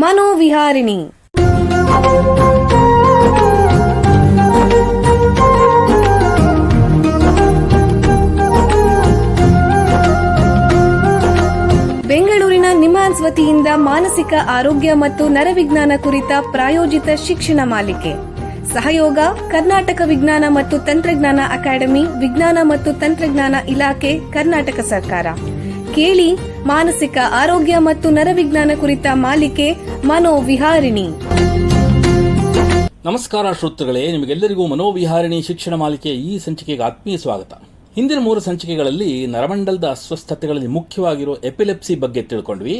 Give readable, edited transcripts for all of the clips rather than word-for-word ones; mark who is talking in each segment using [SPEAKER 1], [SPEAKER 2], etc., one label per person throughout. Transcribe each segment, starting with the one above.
[SPEAKER 1] ಮನೋವಿಹಾರಿಣಿ. ಬೆಂಗಳೂರಿನ ನಿಮ್ಹಾನ್ಸ್ ವತಿಯಿಂದ ಮಾನಸಿಕ ಆರೋಗ್ಯ ಮತ್ತು ನರವಿಜ್ಞಾನ ಕುರಿತ ಪ್ರಾಯೋಜಿತ ಶಿಕ್ಷಣ ಮಾಲಿಕೆ. ಸಹಯೋಗ ಕರ್ನಾಟಕ ವಿಜ್ಞಾನ ಮತ್ತು ತಂತ್ರಜ್ಞಾನ ಅಕಾಡೆಮಿ, ವಿಜ್ಞಾನ ಮತ್ತು ತಂತ್ರಜ್ಞಾನ ಇಲಾಖೆ, ಕರ್ನಾಟಕ ಸರ್ಕಾರ. ಕೇಳಿ ಮಾನಸಿಕ ಆರೋಗ್ಯ ಮತ್ತು ನರವಿಜ್ಞಾನ ಕುರಿತ ಮಾಲಿಕೆ ಮನೋವಿಹಾರಿಣಿ.
[SPEAKER 2] ನಮಸ್ಕಾರ ಶ್ರೋತೃಗಳೇ, ನಿಮಗೆಲ್ಲರಿಗೂ ಮನೋವಿಹಾರಿಣಿ ಶಿಕ್ಷಣ ಮಾಲಿಕೆಯ ಈ ಸಂಚಿಕೆಗೆ ಆತ್ಮೀಯ ಸ್ವಾಗತ. ಹಿಂದಿನ 3 ಸಂಚಿಕೆಗಳಲ್ಲಿ ನರಮಂಡಲದ ಅಸ್ವಸ್ಥತೆಗಳಲ್ಲಿ ಮುಖ್ಯವಾಗಿರೋ ಎಪಿಲೆಪ್ಸಿ ಬಗ್ಗೆ ತಿಳ್ಕೊಂಡ್ವಿ.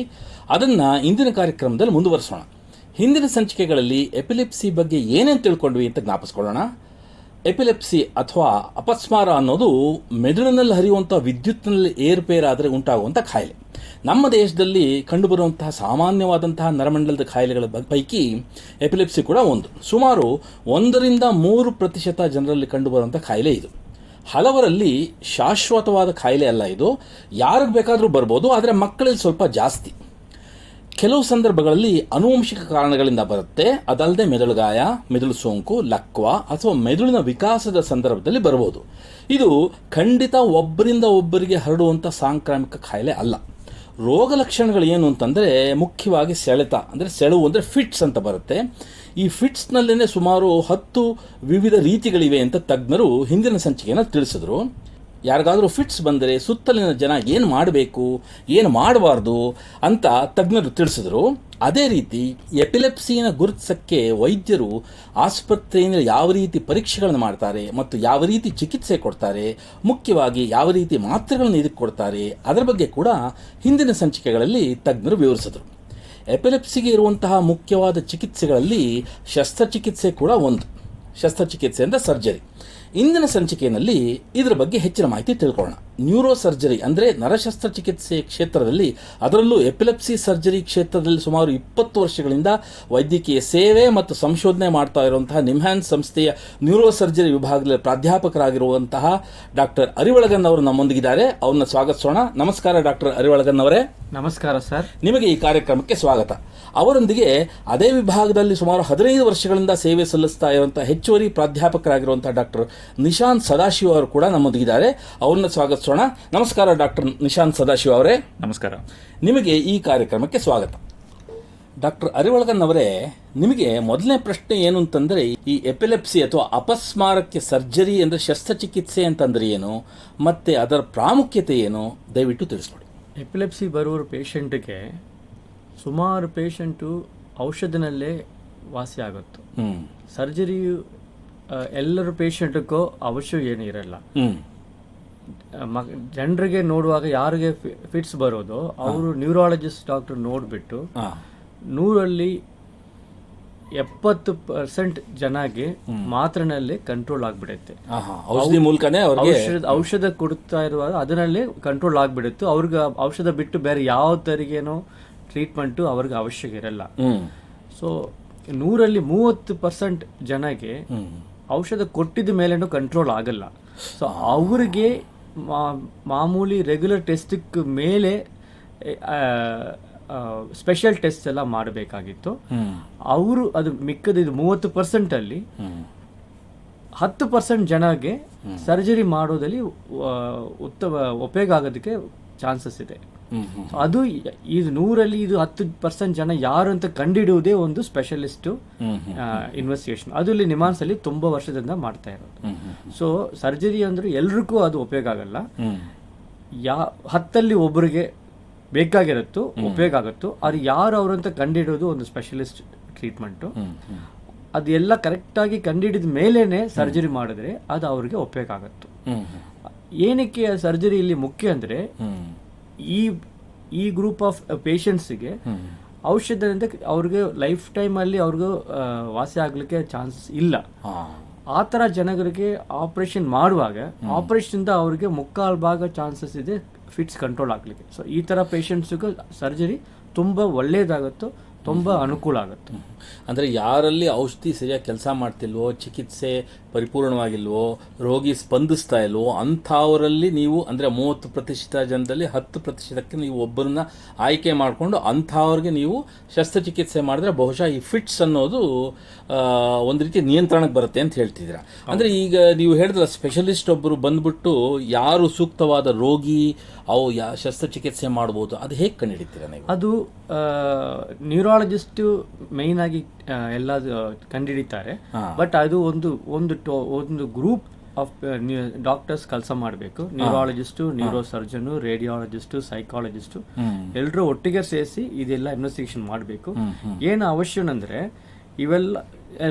[SPEAKER 2] ಅದನ್ನು ಇಂದಿನ ಕಾರ್ಯಕ್ರಮದಲ್ಲಿ ಮುಂದುವರಿಸೋಣ. ಹಿಂದಿನ ಸಂಚಿಕೆಗಳಲ್ಲಿ ಎಪಿಲೆಪ್ಸಿ ಬಗ್ಗೆ ಏನೇನು ತಿಳ್ಕೊಂಡ್ವಿ ಅಂತ ಜ್ಞಾಪಿಸ್ಕೊಳ್ಳೋಣ. ಎಪಿಲೆಪ್ಸಿ ಅಥವಾ ಅಪಸ್ಮಾರ ಅನ್ನೋದು ಮೆದುಳಿನಲ್ಲಿ ಹರಿಯುವಂಥ ವಿದ್ಯುತ್ನಲ್ಲಿ ಏರುಪೇರಾದರೆ ಉಂಟಾಗುವಂಥ ಕಾಯಿಲೆ. ನಮ್ಮ ದೇಶದಲ್ಲಿ ಕಂಡುಬರುವಂತಹ ಸಾಮಾನ್ಯವಾದಂತಹ ನರಮಂಡಲದ ಕಾಯಿಲೆಗಳ ಪೈಕಿ ಎಪಿಲೆಪ್ಸಿ ಕೂಡ ಒಂದು. ಸುಮಾರು 1-3% ಜನರಲ್ಲಿ ಕಂಡುಬರುವಂಥ ಕಾಯಿಲೆ ಇದು. ಹಲವರಲ್ಲಿ ಶಾಶ್ವತವಾದ ಕಾಯಿಲೆ ಅಲ್ಲ ಇದು. ಯಾರಿಗೆ ಬೇಕಾದರೂ ಬರ್ಬೋದು, ಆದರೆ ಮಕ್ಕಳಲ್ಲಿ ಸ್ವಲ್ಪ ಜಾಸ್ತಿ. ಕೆಲವು ಸಂದರ್ಭಗಳಲ್ಲಿ ಆನುವಂಶಿಕ ಕಾರಣಗಳಿಂದ ಬರುತ್ತೆ. ಅದಲ್ಲದೆ ಮೆದುಳುಗಾಯ, ಮೆದುಳು ಸೋಂಕು, ಲಕ್ವ ಅಥವಾ ಮೆದುಳಿನ ವಿಕಾಸದ ಸಂದರ್ಭದಲ್ಲಿ ಬರಬಹುದು. ಇದು ಖಂಡಿತ ಒಬ್ಬರಿಂದ ಒಬ್ಬರಿಗೆ ಹರಡುವಂಥ ಸಾಂಕ್ರಾಮಿಕ ಕಾಯಿಲೆ ಅಲ್ಲ. ರೋಗ ಲಕ್ಷಣಗಳು ಏನು ಅಂತಂದರೆ ಮುಖ್ಯವಾಗಿ ಸೆಳೆತ, ಅಂದರೆ ಸೆಳವು, ಅಂದರೆ ಫಿಟ್ಸ್ ಅಂತ ಬರುತ್ತೆ. ಈ ಫಿಟ್ಸ್ನಲ್ಲೇ ಸುಮಾರು 10 ವಿವಿಧ ರೀತಿಗಳಿವೆ ಅಂತ ತಜ್ಞರು ಹಿಂದಿನ ಸಂಚಿಕೆಯನ್ನು ತಿಳಿಸಿದ್ರು. ಯಾರಿಗಾದರೂ ಫಿಟ್ಸ್ ಬಂದರೆ ಸುತ್ತಲಿನ ಜನ ಏನು ಮಾಡಬೇಕು, ಏನು ಮಾಡಬಾರ್ದು ಅಂತ ತಜ್ಞರು ತಿಳಿಸಿದ್ರು. ಅದೇ ರೀತಿ ಎಪಿಲೆಪ್ಸಿನ ಗುರುತಿಸಕ್ಕೆ ವೈದ್ಯರು ಆಸ್ಪತ್ರೆಯಿಂದ ಯಾವ ರೀತಿ ಪರೀಕ್ಷೆಗಳನ್ನು ಮಾಡ್ತಾರೆ ಮತ್ತು ಯಾವ ರೀತಿ ಚಿಕಿತ್ಸೆ ಕೊಡ್ತಾರೆ, ಮುಖ್ಯವಾಗಿ ಯಾವ ರೀತಿ ಮಾತ್ರೆಗಳನ್ನು ಇದಕ್ಕೆ ಕೊಡ್ತಾರೆ, ಅದರ ಬಗ್ಗೆ ಕೂಡ ಹಿಂದಿನ ಸಂಚಿಕೆಗಳಲ್ಲಿ ತಜ್ಞರು ವಿವರಿಸಿದರು. ಎಪಿಲೆಪ್ಸಿಗೆ ಇರುವಂತಹ ಮುಖ್ಯವಾದ ಚಿಕಿತ್ಸೆಗಳಲ್ಲಿ ಶಸ್ತ್ರಚಿಕಿತ್ಸೆ ಕೂಡ ಒಂದು. ಶಸ್ತ್ರಚಿಕಿತ್ಸೆ ಅಂದರೆ ಸರ್ಜರಿ. ಇಂದಿನ ಸಂಚಿಕೆಯಲ್ಲಿ ಇದರ ಬಗ್ಗೆ ಹೆಚ್ಚಿನ ಮಾಹಿತಿ ತಿಳ್ಕೊಳ್ಳೋಣ. ನ್ಯೂರೋ ಸರ್ಜರಿ ಅಂದರೆ ನರಶಸ್ತ್ರಚಿಕಿತ್ಸೆ ಕ್ಷೇತ್ರದಲ್ಲಿ, ಅದರಲ್ಲೂ ಎಪಿಲೆಪ್ಸಿ ಸರ್ಜರಿ ಕ್ಷೇತ್ರದಲ್ಲಿ ಸುಮಾರು 20 ವರ್ಷಗಳಿಂದ ವೈದ್ಯಕೀಯ ಸೇವೆ ಮತ್ತು ಸಂಶೋಧನೆ ಮಾಡ್ತಾ ಇರುವಂತಹ ನಿಮ್ಹಾನ್ಸ್ ಸಂಸ್ಥೆಯ ನ್ಯೂರೋ ಸರ್ಜರಿ ವಿಭಾಗದಲ್ಲಿ ಪ್ರಾಧ್ಯಾಪಕರಾಗಿರುವಂತಹ ಡಾಕ್ಟರ್ ಅರಿವಳಗನ್ ಅವರು ನಮ್ಮೊಂದಿಗಿದ್ದಾರೆ. ಅವ್ರನ್ನ ಸ್ವಾಗತಿಸೋಣ. ನಮಸ್ಕಾರ ಡಾಕ್ಟರ್ ಅರಿವಳಗನ್ ಅವರೇ.
[SPEAKER 3] ನಮಸ್ಕಾರ ಸರ್.
[SPEAKER 2] ನಿಮಗೆ ಈ ಕಾರ್ಯಕ್ರಮಕ್ಕೆ ಸ್ವಾಗತ. ಅವರೊಂದಿಗೆ ಅದೇ ವಿಭಾಗದಲ್ಲಿ ಸುಮಾರು 15 ವರ್ಷಗಳಿಂದ ಸೇವೆ ಸಲ್ಲಿಸ್ತಾ ಇರುವಂತಹ ಹೆಚ್ಚುವರಿ ಪ್ರಾಧ್ಯಾಪಕರಾಗಿರುವಂತಹ ಡಾಕ್ಟರ್ ನಿಶಾಂತ್ ಸದಾಶಿವ ಅವರು ಕೂಡ ನಮ್ಮೊಂದಿಗಿದ್ದಾರೆ. ಅವ್ರನ್ನ ಸ್ವಾಗತಿಸೋಣ. ನಮಸ್ಕಾರ ಡಾಕ್ಟರ್ ನಿಶಾಂತ್ ಸದಾಶಿವ ಅವರೇ.
[SPEAKER 3] ನಮಸ್ಕಾರ.
[SPEAKER 2] ನಿಮಗೆ ಈ ಕಾರ್ಯಕ್ರಮಕ್ಕೆ ಸ್ವಾಗತ. ಡಾಕ್ಟರ್ ಅರಿವಳಗನ್ ಅವರೇ, ನಿಮಗೆ ಮೊದಲನೇ ಪ್ರಶ್ನೆ ಏನು ಅಂತಂದರೆ, ಈ ಎಪಿಲೆಪ್ಸಿ ಅಥವಾ ಅಪಸ್ಮಾರಕ್ಕೆ ಸರ್ಜರಿ ಅಂದರೆ ಶಸ್ತ್ರಚಿಕಿತ್ಸೆ ಅಂತಂದ್ರೆ ಏನು, ಮತ್ತೆ ಅದರ ಪ್ರಾಮುಖ್ಯತೆ ಏನು, ದಯವಿಟ್ಟು ತಿಳಿಸ್ಕೊಡಿ.
[SPEAKER 3] ಎಪಿಲೆಪ್ಸಿ ಬರುವ ಪೇಷಂಟ್ಗೆ ಸುಮಾರು ಪೇಷಂಟು ಔಷಧಿನಲ್ಲೇ ವಾಸಿ ಆಗುತ್ತೆ. ಸರ್ಜರಿಯು ಎಲ್ಲರ ಪೇಷಂಟ್ಗೂ ಅವಶ್ಯ ಏನು ಇರಲ್ಲ. ಜನರಿಗೆ ನೋಡುವಾಗ ಯಾರಿಗೆ ಫಿಟ್ಸ್ ಬರೋದು ಅವರು ನ್ಯೂರಾಲಜಿಸ್ಟ್ ಡಾಕ್ಟರ್ ನೋಡಿಬಿಟ್ಟು 100ರಲ್ಲಿ 70% ಜನಗೆ ಮಾತ್ರನಲ್ಲಿ ಕಂಟ್ರೋಲ್ ಆಗ್ಬಿಡುತ್ತೆ. ಔಷಧ ಕೊಡ್ತಾ ಇರುವಾಗ ಅದರಲ್ಲಿ ಕಂಟ್ರೋಲ್ ಆಗ್ಬಿಡುತ್ತೆ. ಅವ್ರಿಗೆ ಔಷಧ ಬಿಟ್ಟು ಬೇರೆ ಯಾವ ತರಿಗೇನೋ ಟ್ರೀಟ್ಮೆಂಟು ಅವ್ರಿಗೆ ಅವಶ್ಯಕ ಇರಲ್ಲ. ಸೊ 100ರಲ್ಲಿ 30% ಜನಗೆ ಔಷಧ ಕೊಟ್ಟಿದ ಮೇಲೇನೂ ಕಂಟ್ರೋಲ್ ಆಗಲ್ಲ. ಸೊ ಅವ್ರಿಗೆ ಮಾಮೂಲಿ ರೆಗ್ಯುಲರ್ ಟೆಸ್ಟಿಕ್ ಮೇಲೆ ಸ್ಪೆಷಲ್ ಟೆಸ್ಟ್ ಎಲ್ಲ ಮಾಡಬೇಕಾಗಿತ್ತು. ಅವರು ಅದು ಮಿಕ್ಕದ 30% ಅಲ್ಲಿ 10% ಜನಗೆ ಸರ್ಜರಿ ಮಾಡೋದಲ್ಲಿ ಉತ್ತಮ ಉಪಯೋಗ ಆಗೋದಕ್ಕೆ ಚಾನ್ಸಸ್ ಇದೆ. ಅದು ಇದು 100ರಲ್ಲಿ 10% ಜನ ಯಾರು ಅಂತ ಕಂಡುಹಿಡುವುದೇ ಒಂದು ಸ್ಪೆಷಲಿಸ್ಟ್ ಇನ್ವೆಸ್ಟಿಗೇಷನ್. ಅದು ಇಲ್ಲಿ ನಿಮ್ಹಾನ್ಸ್ ಅಲ್ಲಿ ತುಂಬ ವರ್ಷದಿಂದ ಮಾಡ್ತಾ ಇರೋದು. ಸೊ ಸರ್ಜರಿ ಅಂದ್ರೆ ಎಲ್ರಿಗೂ ಅದು ಉಪಯೋಗ ಆಗಲ್ಲ. 10ಲ್ಲಿ ಒಬ್ಬರಿಗೆ ಬೇಕಾಗಿರುತ್ತೋ ಉಪಯೋಗ ಆಗುತ್ತೋ, ಅದು ಯಾರು ಅವರಂತ ಕಂಡುಹಿಡೋದು ಒಂದು ಸ್ಪೆಷಲಿಸ್ಟ್ ಟ್ರೀಟ್ಮೆಂಟು. ಅದೆಲ್ಲ ಕರೆಕ್ಟಾಗಿ ಕಂಡುಹಿಡಿದ ಮೇಲೇನೆ ಸರ್ಜರಿ ಮಾಡಿದ್ರೆ ಅದು ಅವ್ರಿಗೆ ಉಪಯೋಗ ಆಗುತ್ತೆ. ಏನಕ್ಕೆ ಸರ್ಜರಿ ಇಲ್ಲಿ ಮುಖ್ಯ ಅಂದರೆ, ಈ ಗ್ರೂಪ್ ಆಫ್ ಪೇಷಂಟ್ಸ್ಗೆ ಔಷಧದಿಂದ ಅವ್ರಿಗೆ ಲೈಫ್ ಟೈಮಲ್ಲಿ ಅವ್ರಿಗೂ ವಾಸಿ ಆಗಲಿಕ್ಕೆ ಚಾನ್ಸಸ್ ಇಲ್ಲ. ಆ ಥರ ಜನಗಳಿಗೆ ಆಪರೇಷನ್ ಮಾಡುವಾಗ ಆಪರೇಷನಿಂದ ಅವ್ರಿಗೆ 3/4 ಭಾಗ ಚಾನ್ಸಸ್ ಇದೆ ಫಿಟ್ಸ್ ಕಂಟ್ರೋಲ್ ಆಗಲಿಕ್ಕೆ. ಸೊ ಈ ಥರ ಪೇಷಂಟ್ಸ್ಗೂ ಸರ್ಜರಿ ತುಂಬ ಒಳ್ಳೆಯದಾಗುತ್ತೋ, ತುಂಬ ಅನುಕೂಲ ಆಗುತ್ತೆ.
[SPEAKER 2] ಅಂದರೆ ಯಾರಲ್ಲಿ ಔಷಧಿ ಸರಿಯಾಗಿ ಕೆಲಸ ಮಾಡ್ತಿಲ್ವೋ, ಚಿಕಿತ್ಸೆ ಪರಿಪೂರ್ಣವಾಗಿಲ್ವೋ, ರೋಗಿ ಸ್ಪಂದಿಸ್ತಾ ಇಲ್ವೋ ಅಂಥವರಲ್ಲಿ ನೀವು ಅಂದರೆ 30% ಜನದಲ್ಲಿ 10%ಕ್ಕೆ ನೀವು ಒಬ್ಬರನ್ನ ಆಯ್ಕೆ ಮಾಡಿಕೊಂಡು ಅಂಥವ್ರಿಗೆ ನೀವು ಶಸ್ತ್ರಚಿಕಿತ್ಸೆ ಮಾಡಿದ್ರೆ ಬಹುಶಃ ಈ ಫಿಟ್ಸ್ ಅನ್ನೋದು ಒಂದು ರೀತಿ ನಿಯಂತ್ರಣಕ್ಕೆ ಬರುತ್ತೆ ಅಂತ ಹೇಳ್ತಿದ್ದೀರಾ. ಅಂದರೆ ಈಗ ನೀವು ಹೇಳಿದ್ರೆ ಸ್ಪೆಷಲಿಸ್ಟ್ ಒಬ್ಬರು ಬಂದ್ಬಿಟ್ಟು ಯಾರು ಸೂಕ್ತವಾದ ರೋಗಿ ಅವು ಶಸ್ತ್ರಚಿಕಿತ್ಸೆ ಮಾಡ್ಬೋದು, ಅದು ಹೇಗೆ ಕಂಡುಹಿಡಿತೀರಾ ನೀವು?
[SPEAKER 3] ಅದು ನ್ಯೂರಾಲಜಿಸ್ಟು ಮೇಯ್ನ್ ಆಗಿ ಎಲ್ಲ ಕಂಡುಹಿಡಿತಾರೆ. ಬಟ್ ಅದು ಒಂದು ಗ್ರೂಪ್ ಆಫ್ ಡಾಕ್ಟರ್ಸ್ ಕೆಲಸ ಮಾಡಬೇಕು. ನ್ಯೂರಾಲಜಿಸ್ಟು, ನ್ಯೂರೋ ಸರ್ಜನು, ರೇಡಿಯಾಲಜಿಸ್ಟು, ಸೈಕಾಲಜಿಸ್ಟು ಎಲ್ಲರೂ ಒಟ್ಟಿಗೆ ಸೇರಿಸಿ ಇದೆಲ್ಲ ಇನ್ವೆಸ್ಟಿಗೇಷನ್ ಮಾಡಬೇಕು. ಏನು ಅವಶ್ಯನಂದ್ರೆ ಇವೆಲ್ಲ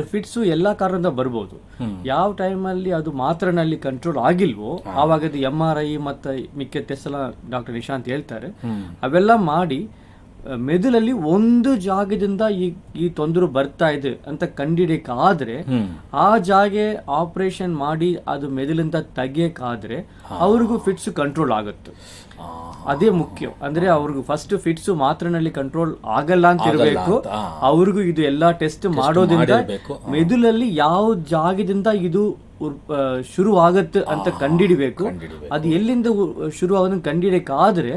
[SPEAKER 3] ಫಿಟ್ಸು ಎಲ್ಲ ಕಾರಣದಿಂದ ಬರ್ಬೋದು. ಯಾವ ಟೈಮಲ್ಲಿ ಅದು ಮಾತ್ರನಲ್ಲಿ ಕಂಟ್ರೋಲ್ ಆಗಿಲ್ವೋ ಆವಾಗ ಅದು MRI ಮತ್ತು ಮಿಕ್ಕ ಟೆಸ್ಟ್ ಎಲ್ಲ ಡಾಕ್ಟರ್ ನಿಶಾಂತ್ ಹೇಳ್ತಾರೆ. ಅವೆಲ್ಲ ಮಾಡಿ ಮೆದುಳಲ್ಲಿ ಒಂದು ಜಾಗದಿಂದ ಈ ತೊಂದರೆ ಬರ್ತಾ ಇದೆ ಅಂತ ಕಂಡಿಡಿಯಕಾದ್ರೆ ಆ ಜಾಗ ಆಪರೇಷನ್ ಮಾಡಿ ಅದು ಮೆದುಳಿಂದ ತೆಗಿಯಕಾದ್ರೆ ಅವ್ರಿಗೂ ಫಿಟ್ಸ್ ಕಂಟ್ರೋಲ್ ಆಗುತ್ತೆ. ಅದೇ ಮುಖ್ಯ. ಅಂದ್ರೆ ಅವ್ರಿಗೂ ಫಸ್ಟ್ ಫಿಟ್ಸ್ ಮಾತ್ರನಲ್ಲಿ ಕಂಟ್ರೋಲ್ ಆಗಲ್ಲ ಅಂತ ಇರಬೇಕು. ಅವ್ರಿಗೂ ಇದು ಎಲ್ಲಾ ಟೆಸ್ಟ್ ಮಾಡೋದ್ರಿಂದ ಮೆದುಳಲ್ಲಿ ಯಾವ ಜಾಗದಿಂದ ಇದು ಶುರು ಆಗತ್ತೆ ಅಂತ ಕಂಡಿಡಿಬೇಕು. ಅದು ಎಲ್ಲಿಂದ ಶುರು ಆಗೋದನ್ನ ಕಂಡಿಡಿಯಕಾದ್ರೆ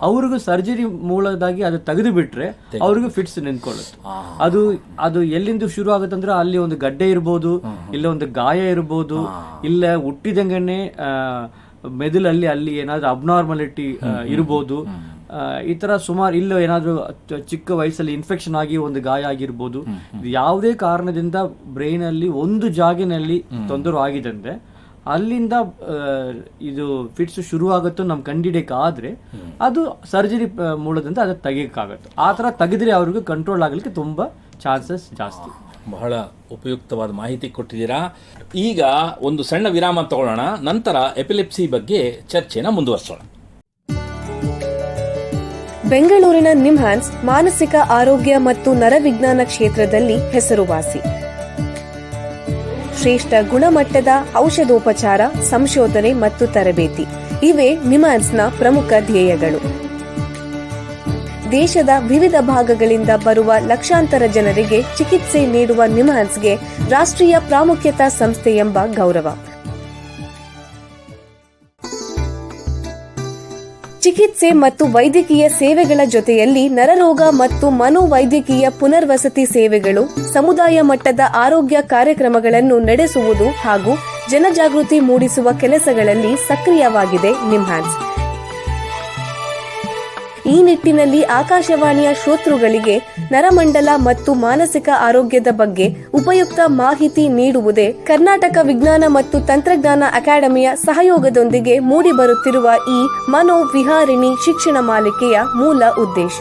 [SPEAKER 3] ಅವ್ರಿಗೂ ಸರ್ಜರಿ ಮೂಲದಾಗಿ ಅದು ತೆಗೆದು ಬಿಟ್ರೆ ಅವ್ರಿಗೂ ಫಿಟ್ಸ್ ನಿಂತ್ಕೊಳ್ಳುತ್ತೆ. ಅದು ಎಲ್ಲಿಂದ ಶುರು ಆಗುತ್ತೆ ಅಂದ್ರೆ ಅಲ್ಲಿ ಒಂದು ಗಡ್ಡೆ ಇರ್ಬೋದು, ಇಲ್ಲ ಒಂದು ಗಾಯ ಇರ್ಬೋದು, ಇಲ್ಲ ಹುಟ್ಟಿದಂಗನೆ ಮೆದುಳಲ್ಲಿ ಅಲ್ಲಿ ಏನಾದ್ರೂ ಅಬ್ನಾರ್ಮಾಲಿಟಿ ಇರ್ಬೋದು. ಈ ತರ ಸುಮಾರು ಇಲ್ಲ ಏನಾದ್ರೂ ಚಿಕ್ಕ ವಯಸ್ಸಲ್ಲಿ ಇನ್ಫೆಕ್ಷನ್ ಆಗಿ ಒಂದು ಗಾಯ ಆಗಿರ್ಬೋದು. ಯಾವುದೇ ಕಾರಣದಿಂದ ಬ್ರೈನ್ ಅಲ್ಲಿ ಒಂದು ಜಾಗಿನಲ್ಲಿ ತೊಂದರೆ ಆಗಿದೆ ಅಂದ್ರೆ ಅಲ್ಲಿಂದ ಇದು ಫಿಟ್ಸ್ ಶುರು ಆಗುತ್ತೋ ನಮ್ ಕಂಡಿಡಿಯಕಾದ್ರೆ ಅದು ಸರ್ಜರಿ ಮೂಲದಿಂದ ಅದು ತೆಗಿಯಕ್ಕಾಗತ್ತೆ. ಆ ತರ ತೆಗೆದ್ರೆ ಅವ್ರಿಗೆ ಕಂಟ್ರೋಲ್ ಆಗಲಿಕ್ಕೆ ತುಂಬಾ ಚಾನ್ಸಸ್ ಜಾಸ್ತಿ.
[SPEAKER 2] ಬಹಳ ಉಪಯುಕ್ತವಾದ ಮಾಹಿತಿ ಕೊಟ್ಟಿದ್ದೀರಾ. ಈಗ ಒಂದು ಸಣ್ಣ ವಿರಾಮ ತಗೊಳ್ಳೋಣ, ನಂತರ ಎಪಿಲೆಪ್ಸಿ ಬಗ್ಗೆ ಚರ್ಚೆನ ಮುಂದುವರಿಸೋಣ.
[SPEAKER 1] ಬೆಂಗಳೂರಿನ ನಿಮ್ಹಾನ್ಸ್ ಮಾನಸಿಕ ಆರೋಗ್ಯ ಮತ್ತು ನರವಿಜ್ಞಾನ ಕ್ಷೇತ್ರದಲ್ಲಿ ಹೆಸರುವಾಸಿ. ಶ್ರೇಷ್ಠ ಗುಣಮಟ್ಟದ ಔಷಧೋಪಚಾರ, ಸಂಶೋಧನೆ ಮತ್ತು ತರಬೇತಿ ಇವೇ ನಿಮ್ಹಾನ್ಸ್ನ ಪ್ರಮುಖ ಧ್ಯೇಯಗಳು. ದೇಶದ ವಿವಿಧ ಭಾಗಗಳಿಂದ ಬರುವ ಲಕ್ಷಾಂತರ ಜನರಿಗೆ ಚಿಕಿತ್ಸೆ ನೀಡುವ ನಿಮ್ಹಾನ್ಸ್ಗೆ ರಾಷ್ಟ್ರೀಯ ಪ್ರಾಮುಖ್ಯತಾ ಸಂಸ್ಥೆ ಎಂಬ ಗೌರವ. ಚಿಕಿತ್ಸೆ ಮತ್ತು ವೈದ್ಯಕೀಯ ಸೇವೆಗಳ ಜೊತೆಯಲ್ಲಿ ನರರೋಗ ಮತ್ತು ಮನೋವೈದ್ಯಕೀಯ ಪುನರ್ವಸತಿ ಸೇವೆಗಳು, ಸಮುದಾಯ ಮಟ್ಟದ ಆರೋಗ್ಯ ಕಾರ್ಯಕ್ರಮಗಳನ್ನು ನಡೆಸುವುದು ಹಾಗೂ ಜನಜಾಗೃತಿ ಮೂಡಿಸುವ ಕೆಲಸಗಳಲ್ಲಿ ಸಕ್ರಿಯವಾಗಿದೆ ನಿಮ್ಹಾನ್ಸ್. ಈ ನಿಟ್ಟಿನಲ್ಲಿ ಆಕಾಶವಾಣಿಯ ಶ್ರೋತೃಗಳಿಗೆ ನರಮಂಡಲ ಮತ್ತು ಮಾನಸಿಕ ಆರೋಗ್ಯದ ಬಗ್ಗೆ ಉಪಯುಕ್ತ ಮಾಹಿತಿ ನೀಡುವುದೇ ಕರ್ನಾಟಕ ವಿಜ್ಞಾನ ಮತ್ತು ತಂತ್ರಜ್ಞಾನ ಅಕಾಡೆಮಿಯ ಸಹಯೋಗದೊಂದಿಗೆ ಮೂಡಿಬರುತ್ತಿರುವ ಈ ಮನೋವಿಹಾರಿಣಿ ಶಿಕ್ಷಣ ಮಾಲಿಕೆಯ ಮೂಲ ಉದ್ದೇಶ.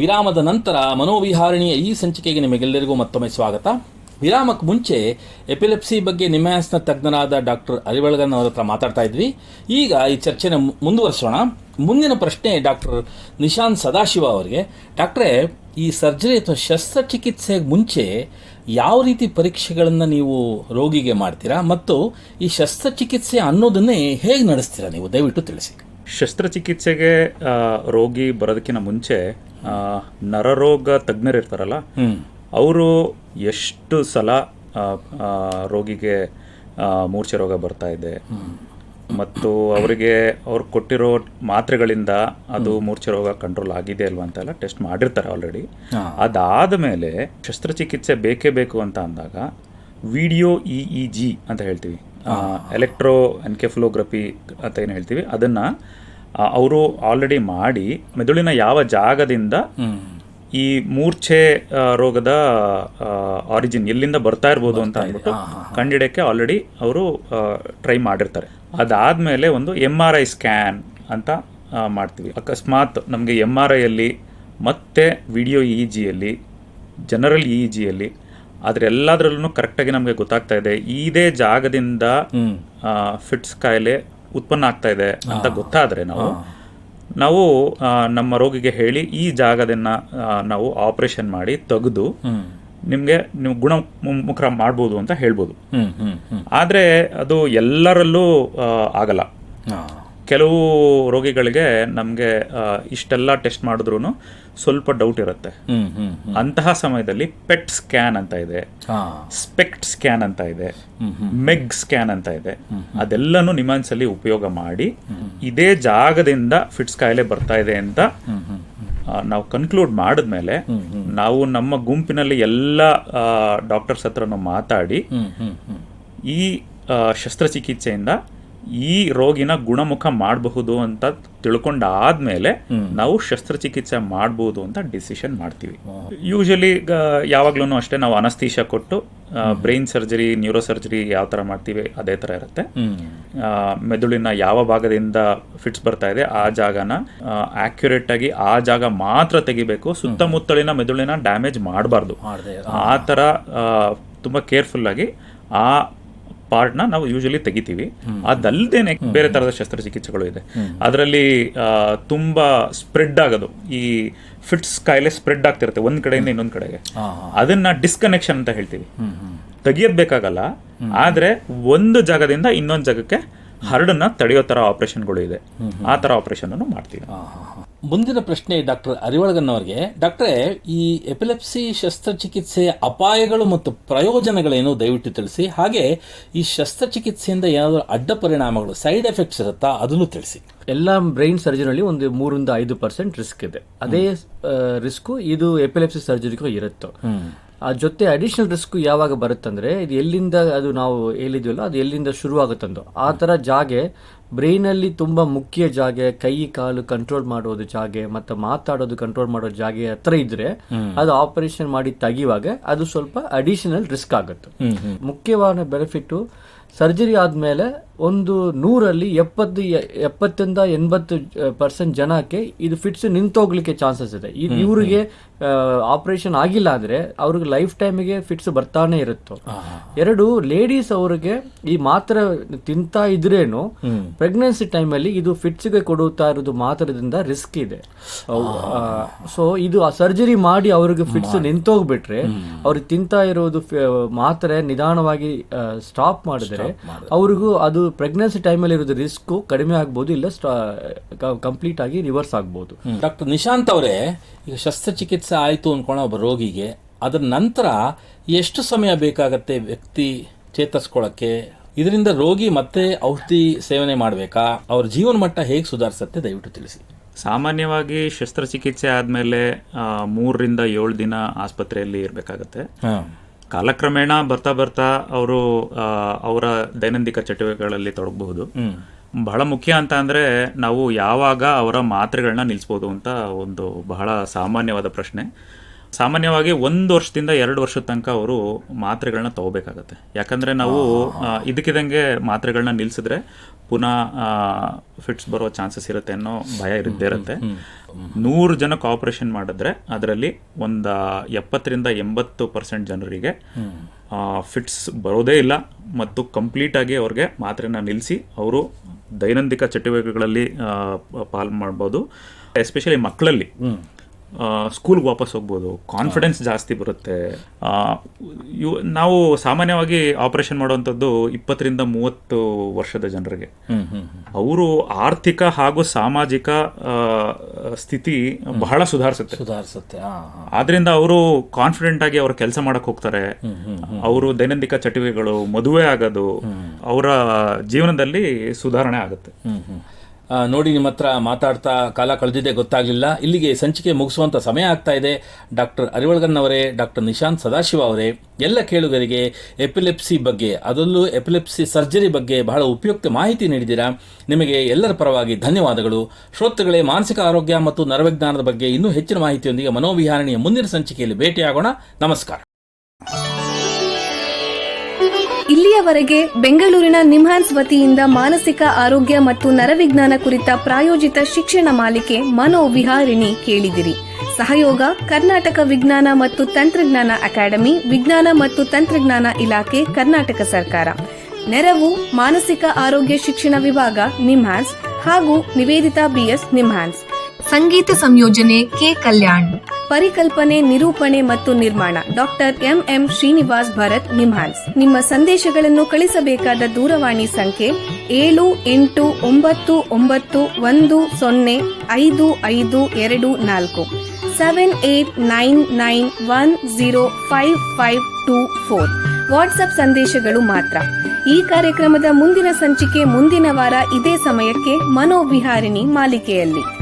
[SPEAKER 2] ವಿರಾಮದ ನಂತರ ಮನೋವಿಹಾರಿಣಿಯ ಈ ಸಂಚಿಕೆಗೆ ನಿಮಗೆಲ್ಲರಿಗೂ ಮತ್ತೊಮ್ಮೆ ಸ್ವಾಗತ. ವಿರಾಮಕ್ಕೆ ಮುಂಚೆ ಎಪಿಲೆಪ್ಸಿ ಬಗ್ಗೆ ನಿಮ್ಹಾನ್ಸ್ನ ತಜ್ಞರಾದ ಡಾಕ್ಟರ್ ಅರಿವಳಗನ್ ಅವರ ಹತ್ರ ಮಾತಾಡ್ತಾ ಇದ್ವಿ. ಈಗ ಈ ಚರ್ಚೆನ ಮುಂದುವರಿಸೋಣ. ಮುಂದಿನ ಪ್ರಶ್ನೆ ಡಾಕ್ಟರ್ ನಿಶಾಂತ್ ಸದಾಶಿವ ಅವರಿಗೆ. ಡಾಕ್ಟ್ರೇ, ಈ ಸರ್ಜರಿ ಅಥವಾ ಶಸ್ತ್ರಚಿಕಿತ್ಸೆಗೆ ಮುಂಚೆ ಯಾವ ರೀತಿ ಪರೀಕ್ಷೆಗಳನ್ನು ನೀವು ರೋಗಿಗೆ ಮಾಡ್ತೀರಾ ಮತ್ತು ಈ ಶಸ್ತ್ರಚಿಕಿತ್ಸೆ ಅನ್ನೋದನ್ನೇ ಹೇಗೆ ನಡೆಸ್ತೀರಾ ನೀವು, ದಯವಿಟ್ಟು ತಿಳಿಸಿ.
[SPEAKER 4] ಶಸ್ತ್ರಚಿಕಿತ್ಸೆಗೆ ರೋಗಿ ಬರೋದಕ್ಕಿಂತ ಮುಂಚೆ ನರರೋಗ ತಜ್ಞರು ಇರ್ತಾರಲ್ಲ, ಅವರು ಎಷ್ಟು ಸಲ ರೋಗಿಗೆ ಮೂರ್ಛೆ ರೋಗ ಬರ್ತಾ ಇದೆ ಮತ್ತು ಅವರಿಗೆ ಅವ್ರು ಕೊಟ್ಟಿರೋ ಮಾತ್ರೆಗಳಿಂದ ಅದು ಮೂರ್ಛೆ ರೋಗ ಕಂಟ್ರೋಲ್ ಆಗಿದೆ ಅಲ್ವಾ ಅಂತೆಲ್ಲ ಟೆಸ್ಟ್ ಮಾಡಿರ್ತಾರೆ ಆಲ್ರೆಡಿ. ಅದಾದ ಮೇಲೆ ಶಸ್ತ್ರಚಿಕಿತ್ಸೆ ಬೇಕೇ ಬೇಕು ಅಂತ ಅಂದಾಗ ವಿಡಿಯೋ EEG ಅಂತ ಹೇಳ್ತೀವಿ, ಎಲೆಕ್ಟ್ರೋ ಎನ್ಕೆಫಲೋಗ್ರಫಿ ಅಂತ ಏನು ಹೇಳ್ತೀವಿ, ಅದನ್ನು ಅವರು ಆಲ್ರೆಡಿ ಮಾಡಿ ಮೆದುಳಿನ ಯಾವ ಜಾಗದಿಂದ ಈ ಮೂರ್ಛೆ ರೋಗದ ಆರಿಜಿನ್ ಎಲ್ಲಿಂದ ಬರ್ತಾ ಇರ್ಬೋದು ಅಂತ ಅಂದ್ಬಿಟ್ಟು ಕಂಡಿಡಿಯೋಕ್ಕೆ ಆಲ್ರೆಡಿ ಅವರು ಟ್ರೈ ಮಾಡಿರ್ತಾರೆ. ಅದಾದಮೇಲೆ ಒಂದು MRI ಸ್ಕ್ಯಾನ್ ಅಂತ ಮಾಡ್ತೀವಿ. ಅಕಸ್ಮಾತ್ ನಮಗೆ MRIಯಲ್ಲಿ ಮತ್ತು ವಿಡಿಯೋ EEGಯಲ್ಲಿ, ಜನರಲ್ EEGಯಲ್ಲಿ ಅದರೆಲ್ಲದರಲ್ಲೂ ಕರೆಕ್ಟಾಗಿ ನಮಗೆ ಗೊತ್ತಾಗ್ತಾ ಇದೆ ಇದೇ ಜಾಗದಿಂದ ಫಿಟ್ಸ್ ಕಾಯಿಲೆ ಉತ್ಪನ್ನ ಆಗ್ತಾ ಇದೆ ಅಂತ ಗೊತ್ತಾದರೆ ನಾವು ನಮ್ಮ ರೋಗಿಗೆ ಹೇಳಿ ಈ ಜಾಗದನ್ನ ನಾವು ಆಪರೇಷನ್ ಮಾಡಿ ತೆಗೆದು ನಿಮಗೆ ನೀವು ಗುಣಮುಖ ಮಾಡ್ಬೋದು ಅಂತ ಹೇಳ್ಬೋದು. ಆದರೆ ಅದು ಎಲ್ಲರಲ್ಲೂ ಆಗಲ್ಲ. ಕೆಲವು ರೋಗಿಗಳಿಗೆ ನಮಗೆ ಇಷ್ಟೆಲ್ಲ ಟೆಸ್ಟ್ ಮಾಡಿದ್ರೂ ಸ್ವಲ್ಪ ಡೌಟ್ ಇರುತ್ತೆ. ಅಂತಹ ಸಮಯದಲ್ಲಿ ಪೆಟ್ ಸ್ಕ್ಯಾನ್ ಅಂತ ಇದೆ, ಸ್ಪೆಕ್ಟ್ ಸ್ಕ್ಯಾನ್ ಅಂತ ಇದೆ, ಮೆಗ್ ಸ್ಕ್ಯಾನ್ ಅಂತ ಇದೆ. ಅದೆಲ್ಲನೂ ನಿಮ್ಹಾನ್ಸ್ ಅಲ್ಲಿ ಉಪಯೋಗ ಮಾಡಿ ಇದೇ ಜಾಗದಿಂದ ಫಿಟ್ಸ್ ಕಾಯಿಲೆ ಬರ್ತಾ ಇದೆ ಅಂತ ನಾವು ಕನ್ಕ್ಲೂಡ್ ಮಾಡಿದ್ಮೇಲೆ ನಾವು ನಮ್ಮ ಗುಂಪಿನಲ್ಲಿ ಎಲ್ಲ ಡಾಕ್ಟರ್ಸ್ ಹತ್ರನೂ ಮಾತಾಡಿ ಈ ಶಸ್ತ್ರಚಿಕಿತ್ಸೆಯಿಂದ ಈ ರೋಗಿನ ಗುಣಮುಖ ಮಾಡಬಹುದು ಅಂತ ತಿಳ್ಕೊಂಡಾದ್ಮೇಲೆ ನಾವು ಶಸ್ತ್ರಚಿಕಿತ್ಸೆ ಮಾಡಬಹುದು ಅಂತ ಡಿಸಿಷನ್ ಮಾಡ್ತೀವಿ. ಯೂಶಲಿ ಯಾವಾಗ್ಲೂ ಅಷ್ಟೇ ನಾವು ಅನಸ್ತೀಶಾ ಕೊಟ್ಟು ಬ್ರೈನ್ ಸರ್ಜರಿ, ನ್ಯೂರೋ ಸರ್ಜರಿ ಯಾವ ತರ ಮಾಡ್ತೀವಿ ಅದೇ ತರ ಇರುತ್ತೆ. ಮೆದುಳಿನ ಯಾವ ಭಾಗದಿಂದ ಫಿಟ್ಸ್ ಬರ್ತಾ ಇದೆ ಆ ಜಾಗನ ಆಕ್ಯುರೇಟ್ ಆಗಿ ಆ ಜಾಗ ಮಾತ್ರ ತೆಗಿಬೇಕು. ಸುತ್ತಮುತ್ತಲಿನ ಮೆದುಳಿನ ಡ್ಯಾಮೇಜ್ ಮಾಡಬಾರ್ದು. ಆ ತರ ತುಂಬಾ ಕೇರ್ಫುಲ್ ಆಗಿ ಆ ಪಾರ್ಟ್ನ ನಾವು ಯೂಶಲಿ ತೆಗಿತೀವಿ. ಅದಲ್ಲದೇನೆ ಬೇರೆ ತರದ ಶಸ್ತ್ರಚಿಕಿತ್ಸೆಗಳು ಇದೆ. ಅದರಲ್ಲಿ ತುಂಬಾ ಸ್ಪ್ರೆಡ್ ಆಗೋದು, ಈ ಫಿಟ್ಸ್ ಕಾಯಿಲೆ ಸ್ಪ್ರೆಡ್ ಆಗ್ತಿರುತ್ತೆ ಒಂದ್ ಕಡೆಯಿಂದ ಇನ್ನೊಂದ್ ಕಡೆಗೆ. ಅದನ್ನ ಡಿಸ್ಕನೆಕ್ಷನ್ ಅಂತ ಹೇಳ್ತೀವಿ. ತೆಗಿಯೋದ್ ಬೇಕಾಗಲ್ಲ, ಆದ್ರೆ ಒಂದು ಜಾಗದಿಂದ ಇನ್ನೊಂದು ಜಾಗಕ್ಕೆ ಹರಡನ್ನ ತಡೆಯೋ ತರ ಆಪರೇಷನ್ಗಳು ಇದೆ. ಆ ತರ ಆಪರೇಷನ್ ಅನ್ನು ಮಾಡ್ತೀವಿ.
[SPEAKER 2] ಮುಂದಿನ ಪ್ರಶ್ನೆ ಡಾಕ್ಟರ್ ಅರಿವಳಗನ್ ಅವರಿಗೆ. ಡಾಕ್ಟ್ರೇ, ಈ ಎಪಿಲೆಪ್ಸಿ ಶಸ್ತ್ರಚಿಕಿತ್ಸೆಯ ಅಪಾಯಗಳು ಮತ್ತು ಪ್ರಯೋಜನಗಳೇನು ದಯವಿಟ್ಟು ತಿಳಿಸಿ. ಹಾಗೆ ಈ ಶಸ್ತ್ರಚಿಕಿತ್ಸೆಯಿಂದ ಏನಾದರೂ ಅಡ್ಡ ಪರಿಣಾಮಗಳು, ಸೈಡ್ ಎಫೆಕ್ಟ್ಸ್ ಇರುತ್ತಾ ಅದನ್ನು ತಿಳಿಸಿ.
[SPEAKER 3] ಎಲ್ಲ ಬ್ರೈನ್ ಸರ್ಜರಿಯಲ್ಲಿ ಒಂದು 3-5% ರಿಸ್ಕ್ ಇದೆ. ಅದೇ ರಿಸ್ಕು ಇದು ಎಪಿಲೆಪ್ಸಿ ಸರ್ಜರಿಗೂ ಇರುತ್ತೆ. ಆ ಜೊತೆ ಅಡಿಷನಲ್ ರಿಸ್ಕ್ ಯಾವಾಗ ಬರುತ್ತಂದ್ರೆ, ಇದು ಎಲ್ಲಿಂದ ಅದು ನಾವು ಹೇಳಿದ್ವಲ್ಲ ಅದು ಎಲ್ಲಿಂದ ಶುರು ಆಗುತ್ತಂದು ಆ ತರ ಜಾಗೆ ಬ್ರೈನಲ್ಲಿ ತುಂಬಾ ಮುಖ್ಯ ಜಾಗೆ, ಕೈ ಕಾಲು ಕಂಟ್ರೋಲ್ ಮಾಡೋದು ಜಾಗೆ ಮತ್ತೆ ಮಾತಾಡೋದು ಕಂಟ್ರೋಲ್ ಮಾಡೋ ಜಾಗೆ ಹತ್ರ ಇದ್ರೆ ಅದು ಆಪರೇಷನ್ ಮಾಡಿ ತೆಗಿಯುವಾಗ ಅದು ಸ್ವಲ್ಪ ಅಡಿಷನಲ್ ರಿಸ್ಕ್ ಆಗುತ್ತೆ. ಮುಖ್ಯವಾದ ಬೆನಿಫಿಟ್ ಸರ್ಜರಿ ಆದ್ಮೇಲೆ ಒಂದು 100ರಲ್ಲಿ 70-80% ಜನಕ್ಕೆ ಇದು ಫಿಟ್ಸ್ ನಿಂತೋಗ್ಲಿಕ್ಕೆ ಚಾನ್ಸಸ್ ಇದೆ. ಇವರಿಗೆ ಆಪರೇಷನ್ ಆಗಿಲ್ಲ ಆದ್ರೆ ಅವ್ರಿಗೆ ಲೈಫ್ ಟೈಮಿಗೆ ಫಿಟ್ಸ್ ಬರ್ತಾನೆ ಇರುತ್ತೆ. 2, ಲೇಡೀಸ್ ಅವ್ರಿಗೆ ಈ ಮಾತ್ರೆ ತಿಂತಾ ಇದ್ರೇನು ಪ್ರೆಗ್ನೆನ್ಸಿ ಟೈಮಲ್ಲಿ ಇದು ಫಿಟ್ಸ್ಗೆ ಕೊಡುತ್ತಾ ಇರೋದು ಮಾತ್ರದಿಂದ ರಿಸ್ಕ್ ಇದೆ. ಸೊ ಇದು ಸರ್ಜರಿ ಮಾಡಿ ಅವ್ರಿಗೆ ಫಿಟ್ಸ್ ನಿಂತೋಗ್ಬಿಟ್ರೆ ಅವ್ರಿಗೆ ತಿಂತಾ ಇರೋದು ಮಾತ್ರೆ ನಿಧಾನವಾಗಿ ಸ್ಟಾಪ್ ಮಾಡಿದ್ರೆ ಅವ್ರಿಗೂ ಅದು ಪ್ರೆಗ್ನೆನ್ಸಿ ಟೈಮಲ್ಲಿ ಇರೋದು ರಿಸ್ಕ್ ಕಡಿಮೆ ಆಗ್ಬೋದು, ಇಲ್ಲ ಕಂಪ್ಲೀಟ್ ಆಗಿ ರಿವರ್ಸ್ ಆಗ್ಬೋದು.
[SPEAKER 2] ಡಾಕ್ಟರ್ ನಿಶಾಂತ್ ಅವರೇ, ಈಗ ಶಸ್ತ್ರಚಿಕಿತ್ಸೆ ಆಯಿತು ಅನ್ಕೊಳ್ಳೋ ಒಬ್ಬ ರೋಗಿಗೆ ಅದರ ನಂತರ ಎಷ್ಟು ಸಮಯ ಬೇಕಾಗತ್ತೆ ವ್ಯಕ್ತಿ ಚೇತರಿಸ್ಕೊಳ್ಳೋಕ್ಕೆ? ಇದರಿಂದ ರೋಗಿ ಮತ್ತೆ ಔಷಧಿ ಸೇವನೆ ಮಾಡಬೇಕಾ? ಅವ್ರ ಜೀವನ ಮಟ್ಟ ಹೇಗೆ ಸುಧಾರಿಸುತ್ತೆ ದಯವಿಟ್ಟು ತಿಳಿಸಿ.
[SPEAKER 4] ಸಾಮಾನ್ಯವಾಗಿ ಶಸ್ತ್ರಚಿಕಿತ್ಸೆ ಆದಮೇಲೆ 3-7 ದಿನ ಆಸ್ಪತ್ರೆಯಲ್ಲಿ ಇರಬೇಕಾಗತ್ತೆ. ಕಾಲಕ್ರಮೇಣ ಬರ್ತಾ ಬರ್ತಾ ಅವರು ಅವರ ದೈನಂದಿನ ಚಟುವಟಿಕೆಗಳಲ್ಲಿ ತೊಡಗಬಹುದು. ಬಹಳ ಮುಖ್ಯ ಅಂತ ಅಂದ್ರೆ ನಾವು ಯಾವಾಗ ಅವರ ಮಾತ್ರೆಗಳನ್ನ ನಿಲ್ಲಿಸ್ಬೋದು ಅಂತ ಒಂದು ಬಹಳ ಸಾಮಾನ್ಯವಾದ ಪ್ರಶ್ನೆ. ಸಾಮಾನ್ಯವಾಗಿ 1 ವರ್ಷದಿಂದ 2 ವರ್ಷದ ತನಕ ಅವರು ಮಾತ್ರೆಗಳನ್ನ ತಗೋಬೇಕಾಗತ್ತೆ. ಯಾಕಂದ್ರೆ ನಾವು ಇದಕ್ಕಿದಂಗೆ ಮಾತ್ರೆಗಳನ್ನ ನಿಲ್ಸಿದ್ರೆ ಪುನಃ ಫಿಟ್ಸ್ ಬರೋ ಚಾನ್ಸಸ್ ಇರುತ್ತೆ ಅನ್ನೋ ಭಯ ಇದ್ದೇ ಇರುತ್ತೆ. 100 ಜನಕ್ಕೆ ಆಪರೇಷನ್ ಮಾಡಿದ್ರೆ ಅದರಲ್ಲಿ ಒಂದು 70-80% ಜನರಿಗೆ ಫಿಟ್ಸ್ ಬರೋದೇ ಇಲ್ಲ ಮತ್ತು ಕಂಪ್ಲೀಟ್ ಆಗಿ ಅವ್ರಿಗೆ ಮಾತ್ರೆನ ನಿಲ್ಲಿಸಿ ಅವರು ದೈನಂದಿನ ಚಟುವಟಿಕೆಗಳಲ್ಲಿ ಪಾಲ್ ಮಾಡ್ಬೋದು. ಎಸ್ಪೆಷಲಿ ಮಕ್ಕಳಲ್ಲಿ ಸ್ಕೂಲ್ಗೆ ವಾಪಸ್ ಹೋಗ್ಬೋದು, ಕಾನ್ಫಿಡೆನ್ಸ್ ಜಾಸ್ತಿ ಬರುತ್ತೆ. ನಾವು ಸಾಮಾನ್ಯವಾಗಿ ಆಪರೇಷನ್ ಮಾಡುವಂಥದ್ದು 20-30 ವರ್ಷದ ಜನರಿಗೆ. ಅವರು ಆರ್ಥಿಕ ಹಾಗೂ ಸಾಮಾಜಿಕ ಸ್ಥಿತಿ ಬಹಳ ಸುಧಾರಿಸುತ್ತೆ. ಆದ್ರಿಂದ ಅವರು ಕಾನ್ಫಿಡೆಂಟ್ ಆಗಿ ಅವ್ರ ಕೆಲಸ ಮಾಡಕ್ ಹೋಗ್ತಾರೆ. ಅವರು ದೈನಂದಿನ ಚಟುವಟಿಕೆಗಳು, ಮದುವೆ ಆಗೋದು, ಅವರ ಜೀವನದಲ್ಲಿ ಸುಧಾರಣೆ ಆಗುತ್ತೆ.
[SPEAKER 2] ನೋಡಿ, ನಿಮ್ಮ ಹತ್ರ ಮಾತಾಡ್ತಾ ಕಾಲ ಕಳೆದಿದೆ ಗೊತ್ತಾಗಲಿಲ್ಲ. ಇಲ್ಲಿಗೆ ಸಂಚಿಕೆ ಮುಗಿಸುವಂಥ ಸಮಯ ಆಗ್ತಾ ಇದೆ. ಡಾಕ್ಟರ್ ಅರಿವಳಗನ್ ಅವರೇ, ಡಾಕ್ಟರ್ ನಿಶಾಂತ್ ಸದಾಶಿವ ಅವರೇ, ಎಲ್ಲ ಕೇಳುಗರಿಗೆ ಎಪಿಲೆಪ್ಸಿ ಬಗ್ಗೆ, ಅದರಲ್ಲೂ ಎಪಿಲೆಪ್ಸಿ ಸರ್ಜರಿ ಬಗ್ಗೆ ಬಹಳ ಉಪಯುಕ್ತ ಮಾಹಿತಿ ನೀಡಿದ್ದೀರಾ. ನಿಮಗೆ ಎಲ್ಲರ ಪರವಾಗಿ ಧನ್ಯವಾದಗಳು. ಶ್ರೋತೃಗಳೇ, ಮಾನಸಿಕ ಆರೋಗ್ಯ ಮತ್ತು ನರವಿಜ್ಞಾನದ ಬಗ್ಗೆ ಇನ್ನೂ ಹೆಚ್ಚಿನ ಮಾಹಿತಿಯೊಂದಿಗೆ ಮನೋವಿಹಾರಣಿಯ ಮುಂದಿನ ಸಂಚಿಕೆಯಲ್ಲಿ ಭೇಟಿಯಾಗೋಣ. ನಮಸ್ಕಾರ.
[SPEAKER 1] ಇಲ್ಲಿಯವರೆಗೆ ಬೆಂಗಳೂರಿನ ನಿಮ್ಹಾನ್ಸ್ ವತಿಯಿಂದ ಮಾನಸಿಕ ಆರೋಗ್ಯ ಮತ್ತು ನರವಿಜ್ಞಾನ ಕುರಿತ ಪ್ರಾಯೋಜಿತ ಶಿಕ್ಷಣ ಮಾಲಿಕೆ ಮನೋವಿಹಾರಿಣಿ ಕೇಳಿದಿರಿ. ಸಹಯೋಗ ಕರ್ನಾಟಕ ವಿಜ್ಞಾನ ಮತ್ತು ತಂತ್ರಜ್ಞಾನ ಅಕಾಡೆಮಿ, ವಿಜ್ಞಾನ ಮತ್ತು ತಂತ್ರಜ್ಞಾನ ಇಲಾಖೆ, ಕರ್ನಾಟಕ ಸರ್ಕಾರ. ನೆರವು ಮಾನಸಿಕ ಆರೋಗ್ಯ ಶಿಕ್ಷಣ ವಿಭಾಗ, ನಿಮ್ಹಾನ್ಸ್ ಹಾಗೂ ನಿವೇದಿತಾ BS, ನಿಮ್ಹಾನ್ಸ್. ಸಂಗೀತ ಸಂಯೋಜನೆ ಕೆ. ಕಲ್ಯಾಣ್. ಪರಿಕಲ್ಪನೆ, ನಿರೂಪಣೆ ಮತ್ತು ನಿರ್ಮಾಣ ಡಾಕ್ಟರ್ ಎಂಎಂ ಶ್ರೀನಿವಾಸ್ ಭರತ್ ನಿಮ್ಹಾನ್ಸ್. ನಿಮ್ಮ ಸಂದೇಶಗಳನ್ನು ಕಳಿಸಬೇಕಾದ ದೂರವಾಣಿ ಸಂಖ್ಯೆ 7891105524 7899105524. ವಾಟ್ಸ್ಆಪ್ ಸಂದೇಶಗಳು ಮಾತ್ರ. ಈ ಕಾರ್ಯಕ್ರಮದ ಮುಂದಿನ ಸಂಚಿಕೆ ಮುಂದಿನ ವಾರ ಇದೇ ಸಮಯಕ್ಕೆ ಮನೋವಿಹಾರಿಣಿ ಮಾಲಿಕೆಯಲ್ಲಿ.